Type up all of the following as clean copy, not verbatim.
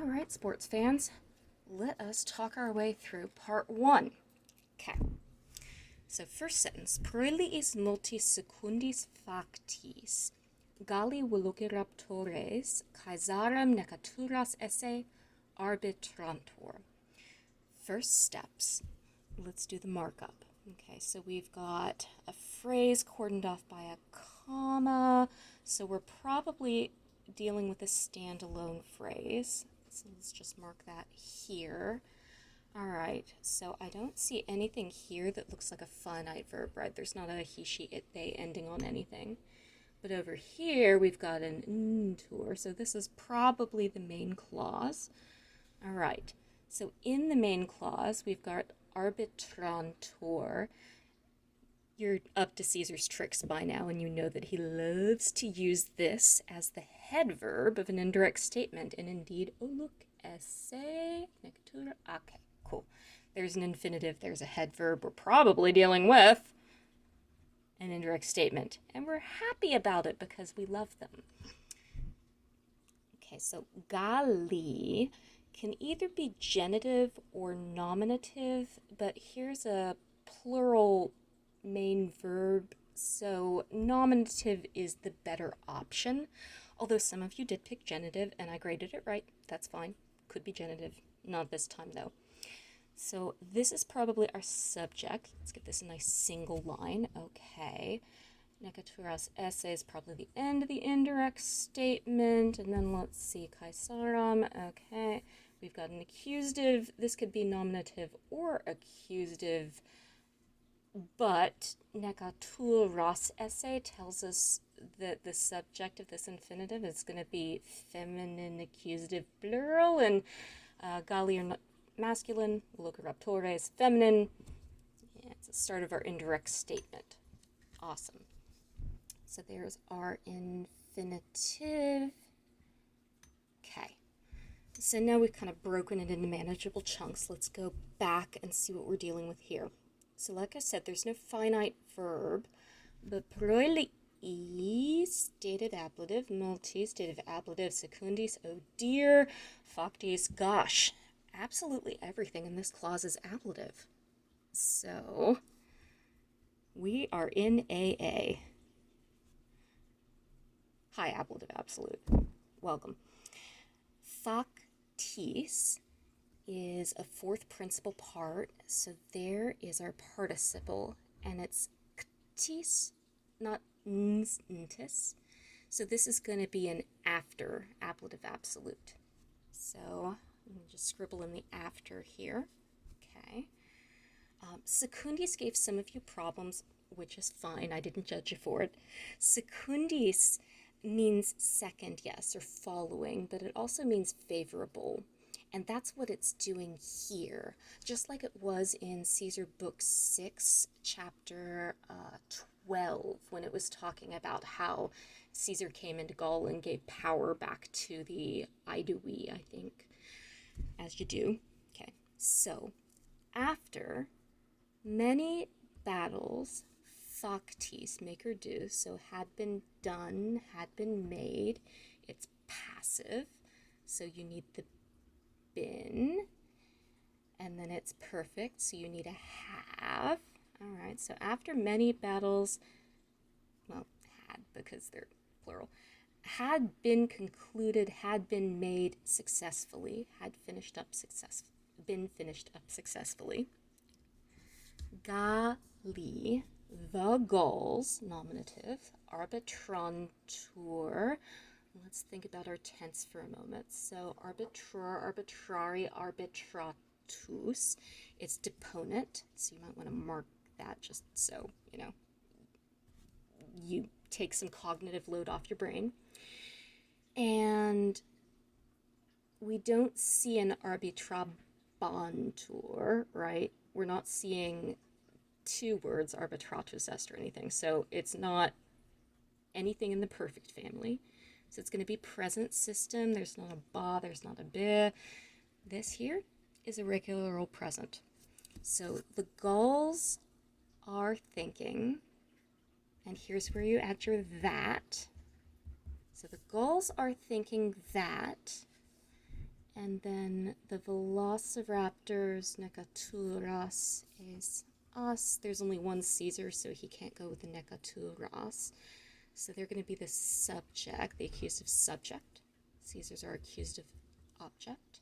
All right, sports fans, let us talk our way through part one. Okay, so first sentence. Proeliis multis secundis factis, Galli velociraptores, Caesarem necaturas esse arbitrantur. First steps. Let's do the markup. Okay, so we've got a phrase cordoned off by a comma, so we're probably dealing with a standalone phrase. So let's just mark that here. All right, so I don't see anything here that looks like a finite verb, right? There's not a he, she, it, they ending on anything. But over here, we've got an ntur, so this is probably the main clause. All right, so in the main clause, we've got arbitrantur. You're up to Caesar's tricks by now, and you know that he loves to use this as the head verb of an indirect statement. And indeed, oh look, esse, necatura. Okay, cool. There's an infinitive, there's a head verb. We're probably dealing with an indirect statement. And we're happy about it because we love them. Okay, so Galli can either be genitive or nominative, but here's a plural main verb, so nominative is the better option, although some of you did pick genitive and I graded it right. That's fine. Could be genitive. Not this time though. So this is probably our subject. Let's get this a nice single line. Okay. Necaturas esse is probably the end of the indirect statement, and then let's see, Caesarum. Okay. We've got an accusative. This could be nominative or accusative, but necaturas esse tells us that the subject of this infinitive is going to be feminine accusative plural, and Galli are masculine, velociraptore is feminine. Yeah, it's the start of our indirect statement. Awesome. So there's our infinitive. Okay. So now we've kind of broken it into manageable chunks. Let's go back and see what we're dealing with here. So like I said, there's no finite verb, but proeliis, dative ablative, multis, dative ablative, secundis, oh dear, factis, gosh, absolutely everything in this clause is ablative. So we are in AA. Hi, ablative absolute. Welcome. Factis is a fourth principal part, so there is our participle, and it's ctis, not ntis. So this is going to be an after ablative absolute. So I'm going to just scribble in the after here. Okay. Secundis gave some of you problems, which is fine. I didn't judge you for it. Secundis means second, yes, or following, but it also means favorable. And that's what it's doing here, just like it was in Caesar Book 6, Chapter 12, when it was talking about how Caesar came into Gaul and gave power back to the Aedui, I think, as you do. Okay, so after many battles, factis, make or do, so had been done, had been made, it's passive, so you need the been, and then it's perfect, so you need a have. All right, so after many battles, well, had, because they're plural, had been concluded, had been made successfully, had finished up been finished up successfully. Galli, the Gauls, nominative, arbitrantur. Let's think about our tense for a moment. So arbitrar, arbitrari, arbitratus. It's deponent, so you might want to mark that just so, you take some cognitive load off your brain. And we don't see an arbitrabantur, right? We're not seeing two words, arbitratus est or anything. So it's not anything in the perfect family. So it's going to be present system. There's not a ba, there's not a be. This here is a regular old present. So the Gauls are thinking, and here's where you add your that. So the Gauls are thinking that, And then the velociraptors, nekaturas, is us. There's only one Caesar, so he can't go with the nekaturas. So they're going to be the subject, the accusative subject. Caesars are accusative object.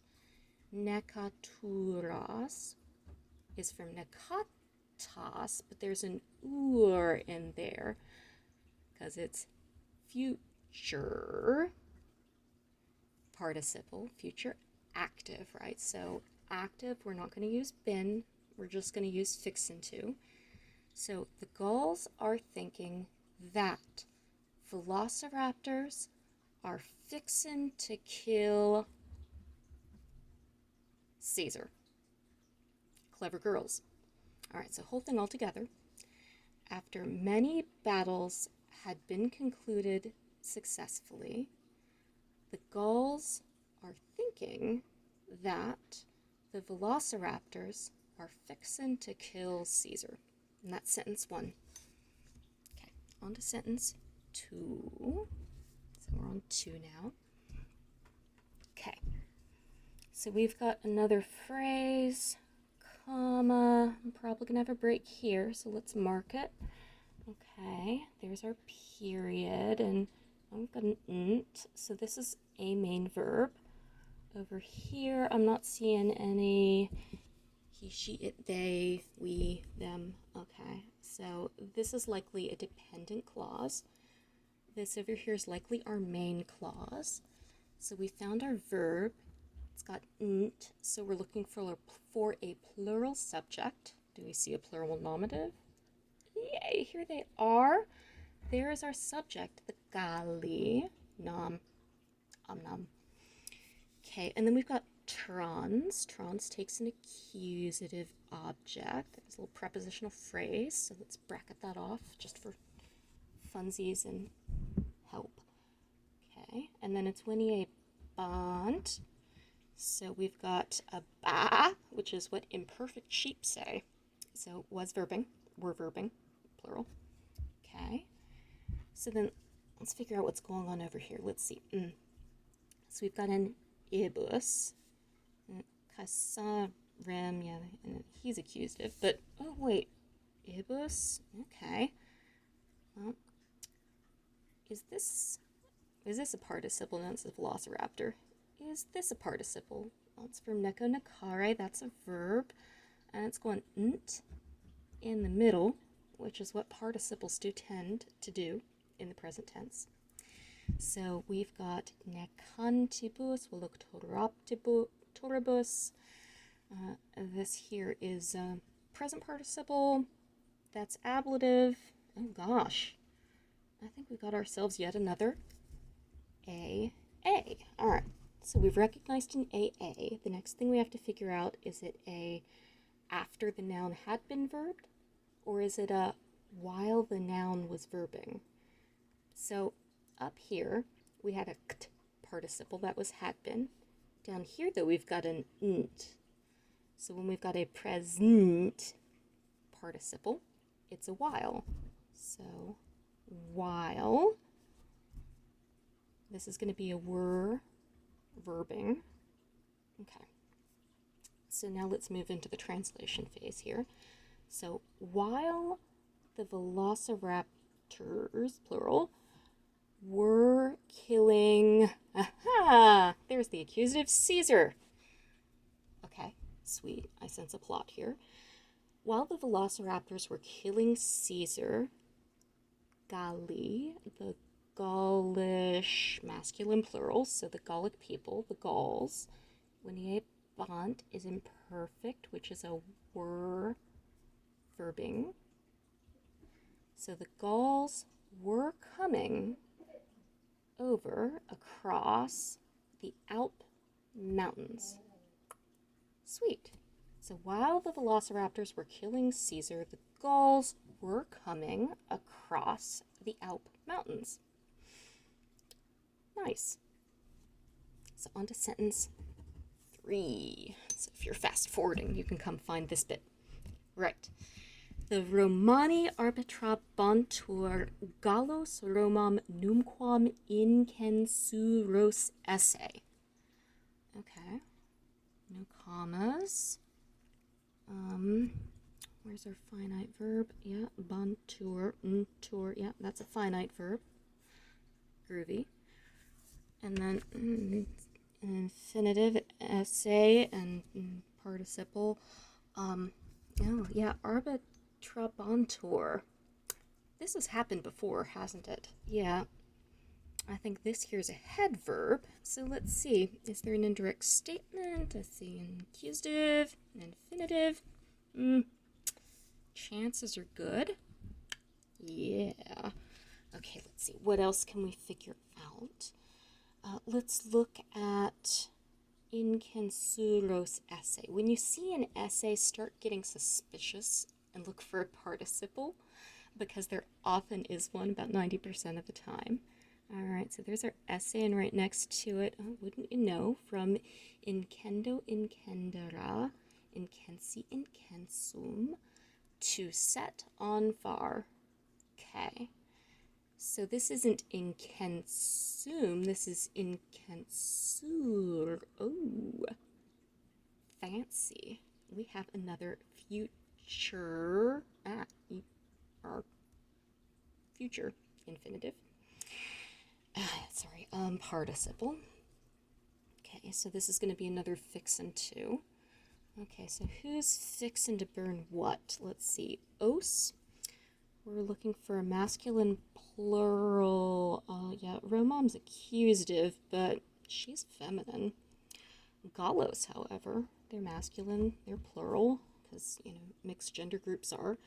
Nekaturas is from nekatas, but there's an ur in there because it's future participle, future active, right? So active, we're not going to use been, we're just going to use fixin' to. So the Gauls are thinking that velociraptors are fixin' to kill Caesar. Clever girls. All right, so whole thing all together. After many battles had been concluded successfully, the Gauls are thinking that the velociraptors are fixin' to kill Caesar. And that's sentence 1. Okay, on to sentence 2. So we're on 2 now. Okay, so we've got another phrase, comma. I'm probably going to have a break here, so let's mark it. Okay, there's our period, and I've got an nt, so this is a main verb. Over here, I'm not seeing any he, she, it, they, we, them. Okay, so this is likely a dependent clause. This over here is likely our main clause. So we found our verb. It's got nt, so we're looking for a plural subject. Do we see a plural nominative? Yay, here they are. There is our subject, the gali, nam, nam. Okay, and then we've got trans. Trans takes an accusative object. There's a little prepositional phrase, so let's bracket that off just for funsies and help. Okay, and then it's winnie a bond. So we've got a ba, which is what imperfect sheep say. So was verbing, were verbing, plural. Okay, so then let's figure out what's going on over here. Let's see. So we've got an ibus, kasarem, yeah, and he's accusative, but oh wait, ibus, okay. Well, is this a participle? No, it's a velociraptor. Is this a participle? Well, it's from neko nakare, that's a verb, and it's going nt in the middle, which is what participles do tend to do in the present tense. So we've got nekantibus, we'll look toribus. This here is present participle, that's ablative. Oh gosh, I think we got ourselves yet another AA. All right, so we've recognized an AA. The next thing we have to figure out, is it a after the noun had been verbed, or is it a while the noun was verbing? So up here, we had a kt participle, that was had been. Down here, though, we've got an nt. So when we've got a present participle, it's a while. So while, this is going to be a were verbing. Okay. So now let's move into the translation phase here. So while the velociraptors, plural, were killing, aha, there's the accusative, Caesar. Okay, sweet, I sense a plot here. While the velociraptors were killing Caesar, Galli, the Gaulish masculine plural, so the Gallic people, the Gauls, winnie bant is imperfect, which is a were verbing. So the Gauls were coming over across the Alp mountains. Sweet. So while the velociraptors were killing Caesar, the Gauls were coming across the Alp mountains. Nice. So on to sentence 3. So if you're fast forwarding, you can come find this bit. Right. The Romani arbitrabantur Gallos Romam numquam incensuros esse. Okay. Okay. No commas. Where's our finite verb? Yeah, bon tour, tour. Yeah, that's a finite verb. Groovy. And then infinitive, essay, and participle. Oh yeah, arbitrabantur. This has happened before, hasn't it? Yeah. I think this here's a head verb. So let's see. Is there an indirect statement? Let's see. An accusative, an infinitive. Chances are good. Yeah. Okay, let's see. What else can we figure out? Let's look at incensuros essay. When you see an essay, start getting suspicious and look for a participle, because there often is one about 90% of the time. All right, so there's our essay, and right next to it, wouldn't you know, from incendo, incendera, incensi, incensum, to set on far. Okay. So this isn't incensum, this is incensur. Oh, fancy. We have another future, our future infinitive. Participle. Okay, so this is going to be another fixin' too. Okay, so who's fixin' to burn what? Let's see. Os. We're looking for a masculine plural. Yeah, Romom's accusative, but she's feminine. Gallos, however, they're masculine, they're plural, because, mixed gender groups are.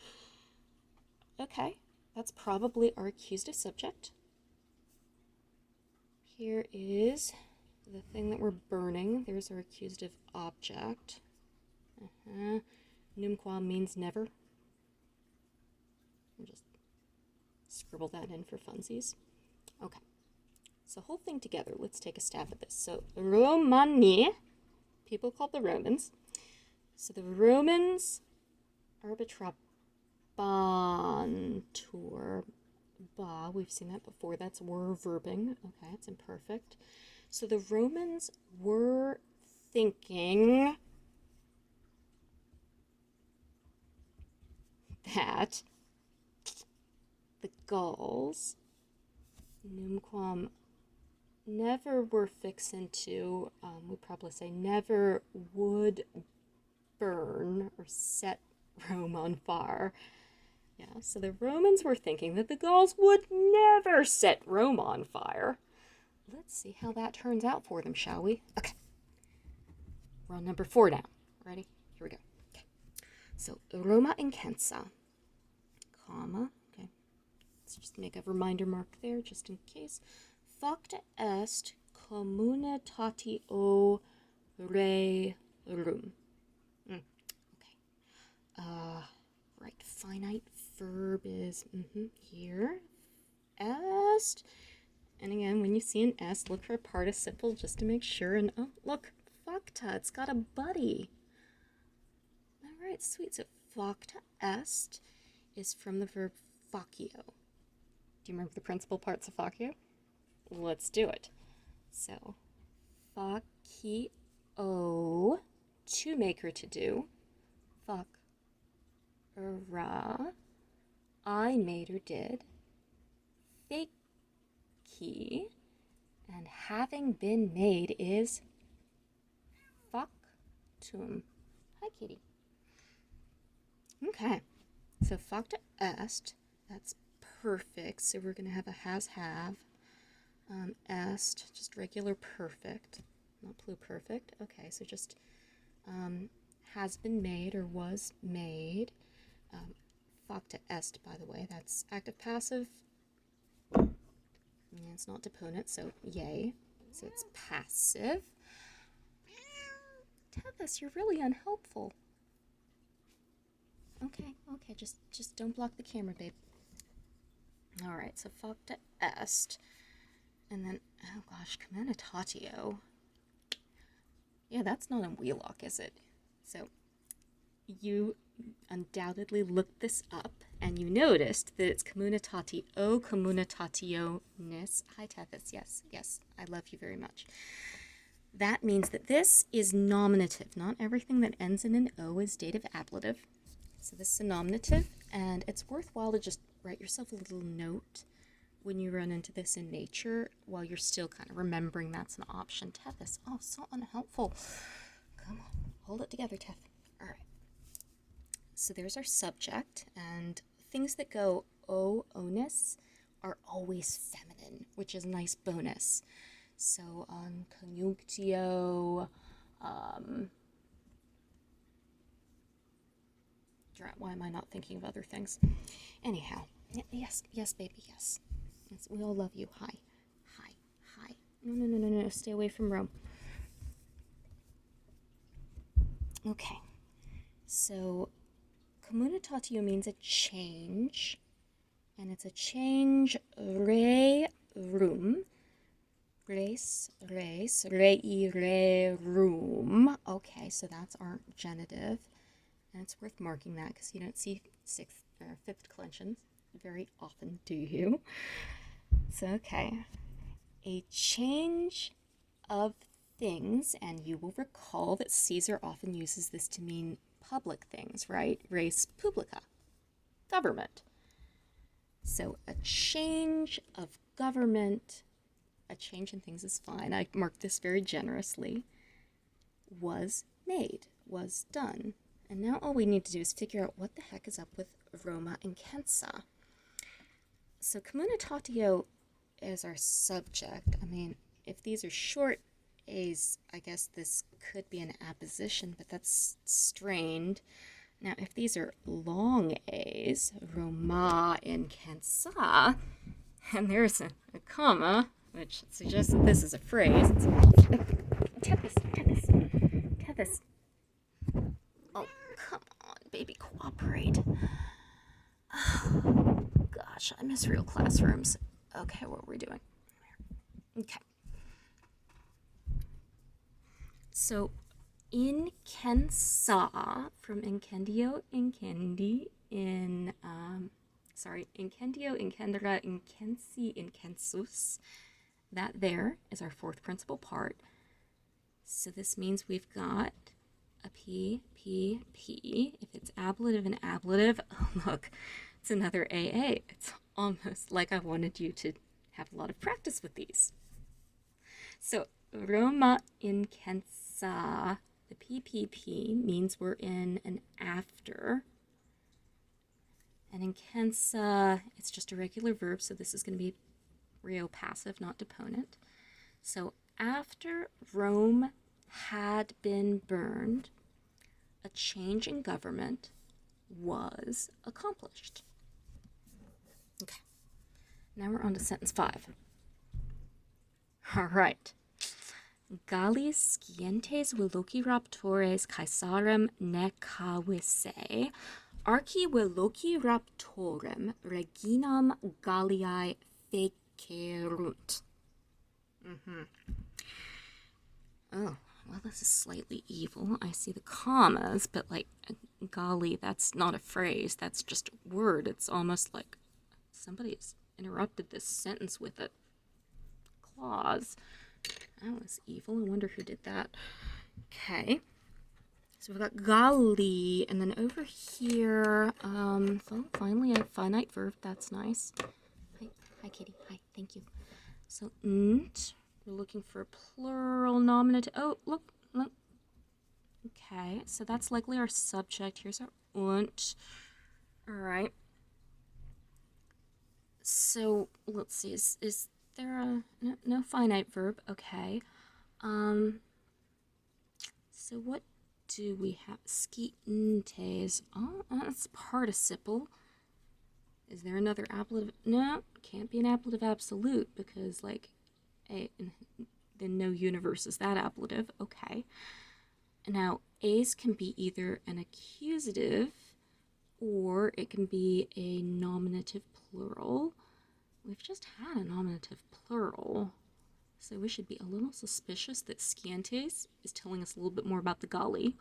Okay, that's probably our accusative subject. Here is the thing that we're burning. There's our accusative object. Numquam means never. I'll just scribble that in for funsies. Okay, so whole thing together. Let's take a stab at this. So Romani, people called the Romans. So the Romans, arbitrabantur. Ba, we've seen that before. That's were verbing. Okay, it's imperfect. So the Romans were thinking that the Gauls, numquam, never were fixin' to, we'd probably say never would burn or set Rome on fire. Yeah, so the Romans were thinking that the Gauls would never set Rome on fire. Let's see how that turns out for them, shall we? Okay. We're on number 4 now. Ready? Here we go. Okay. So, Roma incensa, comma, okay. Let's just make a reminder mark there, just in case. Facta est communitatio rerum. Okay. Right, finite verb is here. Est. And again, when you see an S, look for a participle just to make sure. And oh, look, facta, it's got a buddy. All right, sweet. So facta est is from the verb facio. Do you remember the principal parts of facio? Let's do it. So facio, to make or to do. Facera, I made or did. Faki, and having been made is factum. Hi, kitty. Okay, so facta est, that's perfect. So we're going to have a has-have. Est, just regular perfect, not pluperfect. Okay, so just has been made or was made. Facta est, by the way, that's active passive. And it's not deponent, so yay. So it's passive. Tethys, you're really unhelpful. Okay, just don't block the camera, babe. All right, so facta est. And then, oh gosh, communitatio. Yeah, that's not in Wheelock, is it? So, you undoubtedly looked this up, and you noticed that it's communitatio, communitationis. Hi, Tethys, yes, I love you very much. that means that this is nominative. Not everything that ends in an O is dative ablative. So this is a nominative, and it's worthwhile to just write yourself a little note when you run into this in nature while you're still kind of remembering that's an option. Tethys. Oh, so unhelpful. Come on. Hold it together, Teth. All right. So there's our subject, and things that go o onus are always feminine, which is a nice bonus. So conjunctio, why am I not thinking of other things? Anyhow, yes, baby, yes. We all love you. Hi. No, stay away from Rome. Okay, so communitatio means a change, and it's a change rerum. Res, rei, rerum. Okay, so that's our genitive, and it's worth marking that because you don't see fifth declensions very often, do you? So, okay, a change of things, and you will recall that Caesar often uses this to mean public things, right? Res publica, government. So a change of government, a change in things is fine. I marked this very generously. Was made, was done. And now all we need to do is figure out what the heck is up with Roma Incensa. So communitatio is our subject. I mean, if these are short A's, I guess this could be an apposition, but that's strained. Now, if these are long A's, Roma Incensa, and there's a comma, which suggests that this is a phrase. Tethys. Oh, come on, baby, cooperate. Oh, gosh, I miss real classrooms. Okay, what were we doing? Okay. So, incensa, from incendio, incendi, incendio, incendera, incensi, incensus. That there is our fourth principal part. So this means we've got a P. If it's ablative and ablative, oh look, it's another AA. It's almost like I wanted you to have a lot of practice with these. So Roma incensa, the PPP means we're in an after. And incensa, it's just a regular verb, so this is going to be Rio passive, not deponent. So after Rome had been burned, a change in government was accomplished. Okay, now we're on to sentence 5. All right. Gallis scientes velociraptores Caesarem necavisse, archi velociraptorem reginam Galliae fecerunt. Oh, well, this is slightly evil. I see the commas, but like, golly, that's not a phrase. That's just a word. It's almost like somebody's interrupted this sentence with a clause. That was evil. I wonder who did that. Okay. So we've got golly, and then over here, finally a finite verb. That's nice. Hi, Kitty. Hi, thank you. So, we're looking for a plural nominative. Oh, look. Okay, so that's likely our subject. Here's our und. All right. So, let's see. Is there a... No finite verb. Okay. So what do we have? Scientes. Oh, that's participle. Is there another ablative? No, can't be an ablative absolute because, like, then no universe is that ablative. Okay. Now, A's can be either an accusative or it can be a nominative plural. We've just had a nominative plural, so we should be a little suspicious that scientes is telling us a little bit more about the golly.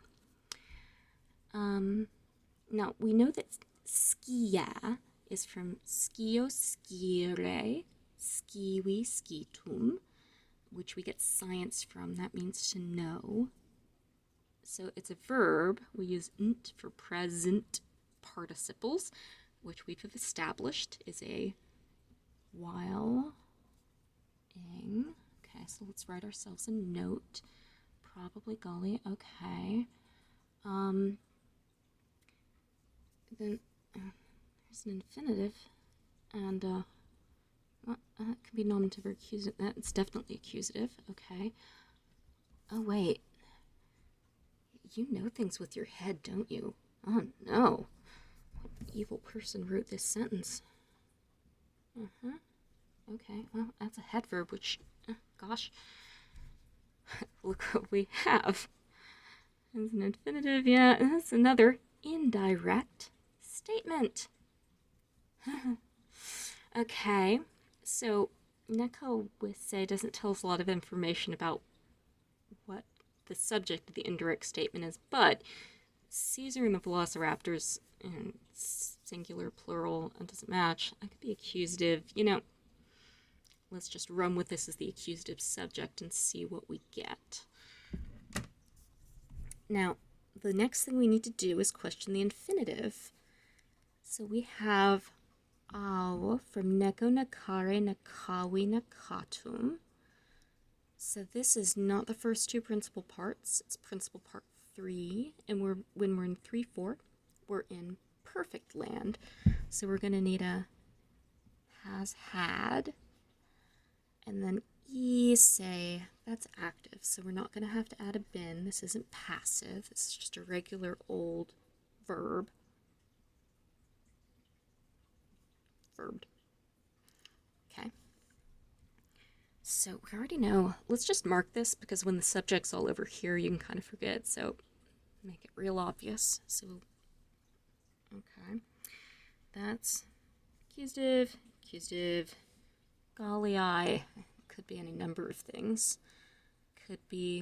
Now, we know that scia is from scio, scire, scivi, scitum, which we get science from. That means to know. So it's a verb. We use nt for present participles, which we've established is a while ing. Okay, so let's write ourselves a note. Probably golly. Okay. Then there's an infinitive, and it could be nominative or accusative. That's definitely accusative. Okay. Oh wait, you know things with your head, don't you? Oh no, what evil person wrote this sentence? Okay, well that's a head verb, which, gosh, look what we have. It's an infinitive. Yeah, that's another indirect statement. Okay, so Nekawise doesn't tell us a lot of information about what the subject of the indirect statement is, but Caesar and the velociraptors, and singular, plural, it doesn't match. That could be accusative. Let's just run with this as the accusative subject and see what we get. Now, the next thing we need to do is question the infinitive. So we have awo from neko nakare nakawi nakatum. So this is not the first two principal parts. It's principal part 3, and when we're in 3/4, we're in perfect land. So we're going to need a has had, and then say that's active. So we're not going to have to add a been. This isn't passive. This is just a regular old verb. Verbed. Okay. So we already know. Let's just mark this because when the subject's all over here, you can kind of forget. So make it real obvious. So, okay. That's accusative, golly, could be any number of things. Could be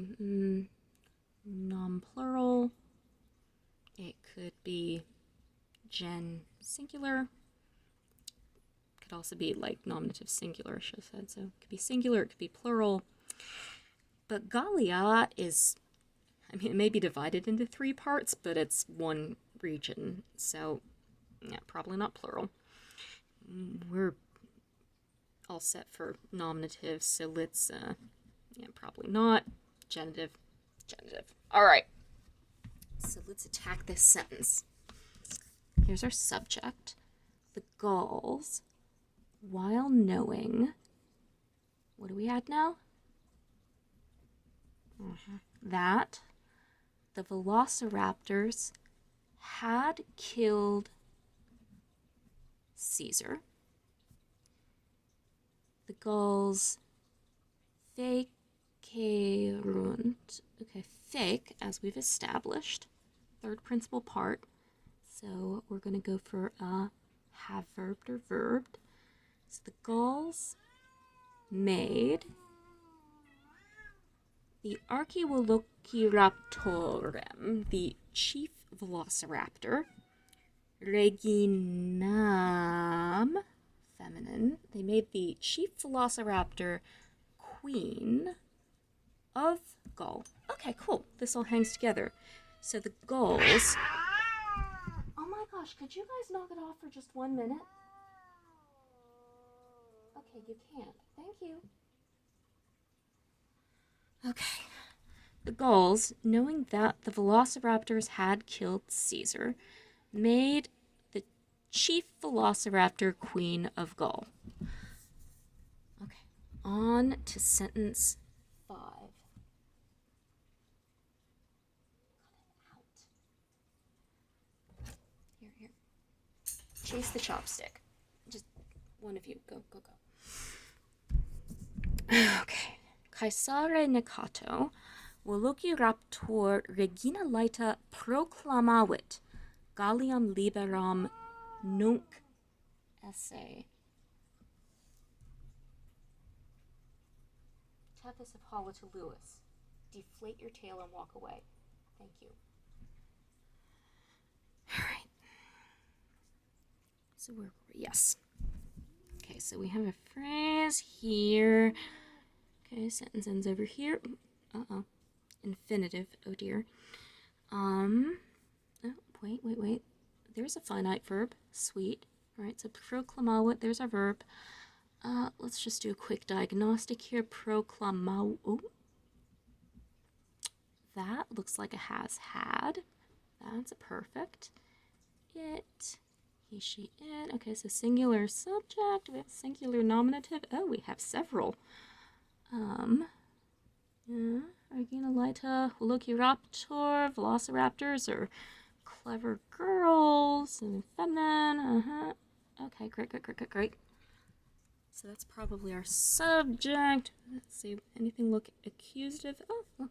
non-plural. It could be gen singular. Could also be like nominative singular, I should have said. So it could be singular, it could be plural. But Gallia is, it may be divided into 3 parts, but it's one region. So, yeah, probably not plural. We're all set for nominative, so let's, probably not. Genitive. All right. So let's attack this sentence. Here's our subject. The Gauls, while knowing, what do we add now? That the velociraptors had killed Caesar. The Gauls fakerunt. Okay, fake, as we've established. Third principal part. So we're going to go for a have verbed or verbed. So the Gauls made the Archaeolociraptorem, the chief velociraptor, reginam, feminine. They made the chief velociraptor queen of Gaul. Okay, cool. This all hangs together. So the Gauls... Oh my gosh, could you guys knock it off for just 1 minute? Okay, you can't. Thank you. Okay. The Gauls, knowing that the velociraptors had killed Caesar, made the chief velociraptor queen of Gaul. Okay, on to sentence 5. Here. Chase the chopstick. Just one of you. Go. Okay. Caesare necato, velociraptor regina laeta proclamavit, Galliam liberam nunc esse. Tethys of Holla to Lewis. Deflate your tail and walk away. Thank you. Alright. So where were we? Yes. Okay, so we have a phrase here. Okay, sentence ends over here. Uh-oh. Infinitive. Oh dear. Oh, wait. There's a finite verb. Sweet. All right, so proclamawit, there's our verb. Let's just do a quick diagnostic here. Proclamawit. Oh, that looks like a has had. That's a perfect. It, he, she, it. Okay, so singular subject. We have singular nominative. Oh, we have several. Yeah, Argina Velociraptor, Velociraptors are clever girls and feminine. Okay, great. So that's probably our subject. Let's see, anything look accusative? Oh, look.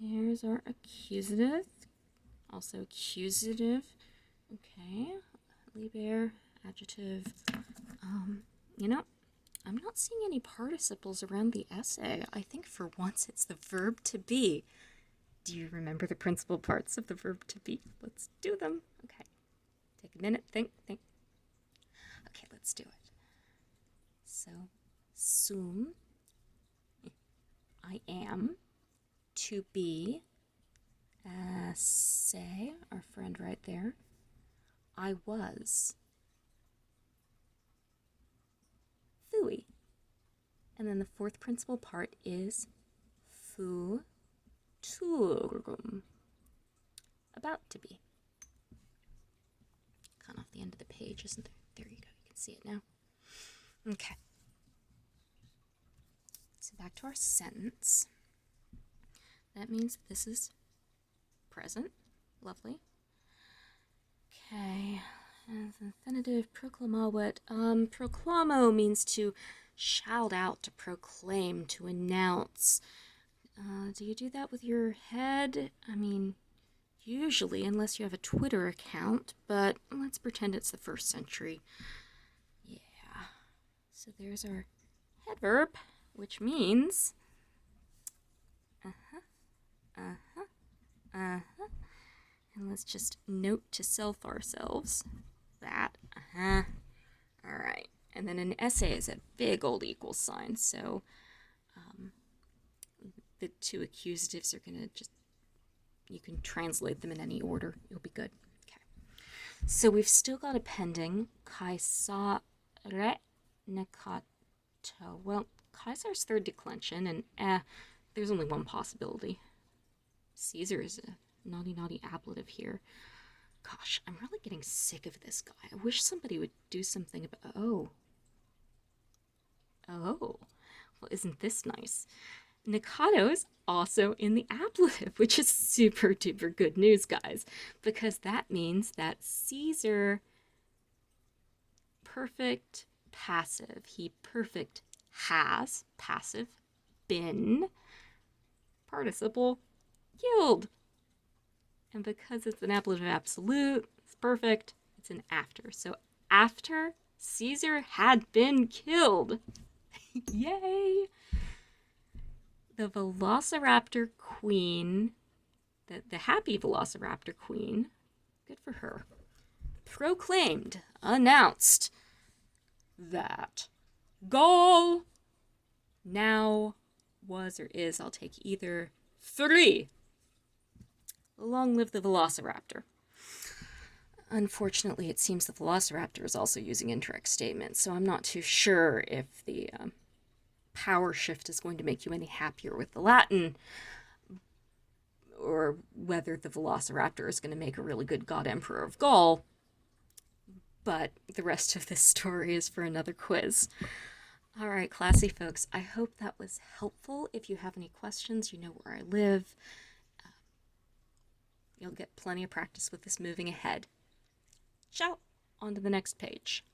Here's our accusative. Also accusative. Okay. Liber, adjective. You know, I'm not seeing any participles around the essay. I think for once it's the verb to be. Do you remember the principal parts of the verb to be? Let's do them. Okay. Take a minute, think. Okay, let's do it. So, sum, I am, to be, say, our friend right there, I was, fui. And then the fourth principal part is futurum, about to be. Kind of off the end of the page, isn't there? There you go, you can see it now. Okay. So back to our sentence. That means this is present. Lovely. Okay. As infinitive, proclamawit. Proclamo means to shout out, to proclaim, to announce. Do you do that with your head? I mean, usually, unless you have a Twitter account, but let's pretend it's the 1st century. Yeah. So there's our head verb, which means and let's just note to self ourselves that all right. And then an essay is a big old equal sign, so the two accusatives are gonna just, you can translate them in any order, you'll be good. Okay, so we've still got a pending kaisare nekato. Well, Kaiser's third declension, and there's only one possibility. Caesar is a naughty ablative here. Gosh, I'm really getting sick of this guy. I wish somebody would do something about... Oh, well, isn't this nice? Nikato is also in the ablative, which is super duper good news, guys, because that means that Caesar perfect passive, he perfect has passive been participle killed. And because it's an ablative absolute, it's perfect, it's an after. So after Caesar had been killed. Yay! The Velociraptor Queen, the happy Velociraptor Queen, good for her, proclaimed, announced that Gaul now was or is, I'll take either, free. Long live the Velociraptor. Unfortunately, it seems the Velociraptor is also using indirect statements, so I'm not too sure if the power shift is going to make you any happier with the Latin, or whether the Velociraptor is going to make a really good God Emperor of Gaul. But the rest of this story is for another quiz. All right, classy folks, I hope that was helpful. If you have any questions, you know where I live. You'll get plenty of practice with this moving ahead. Ciao! On to the next page.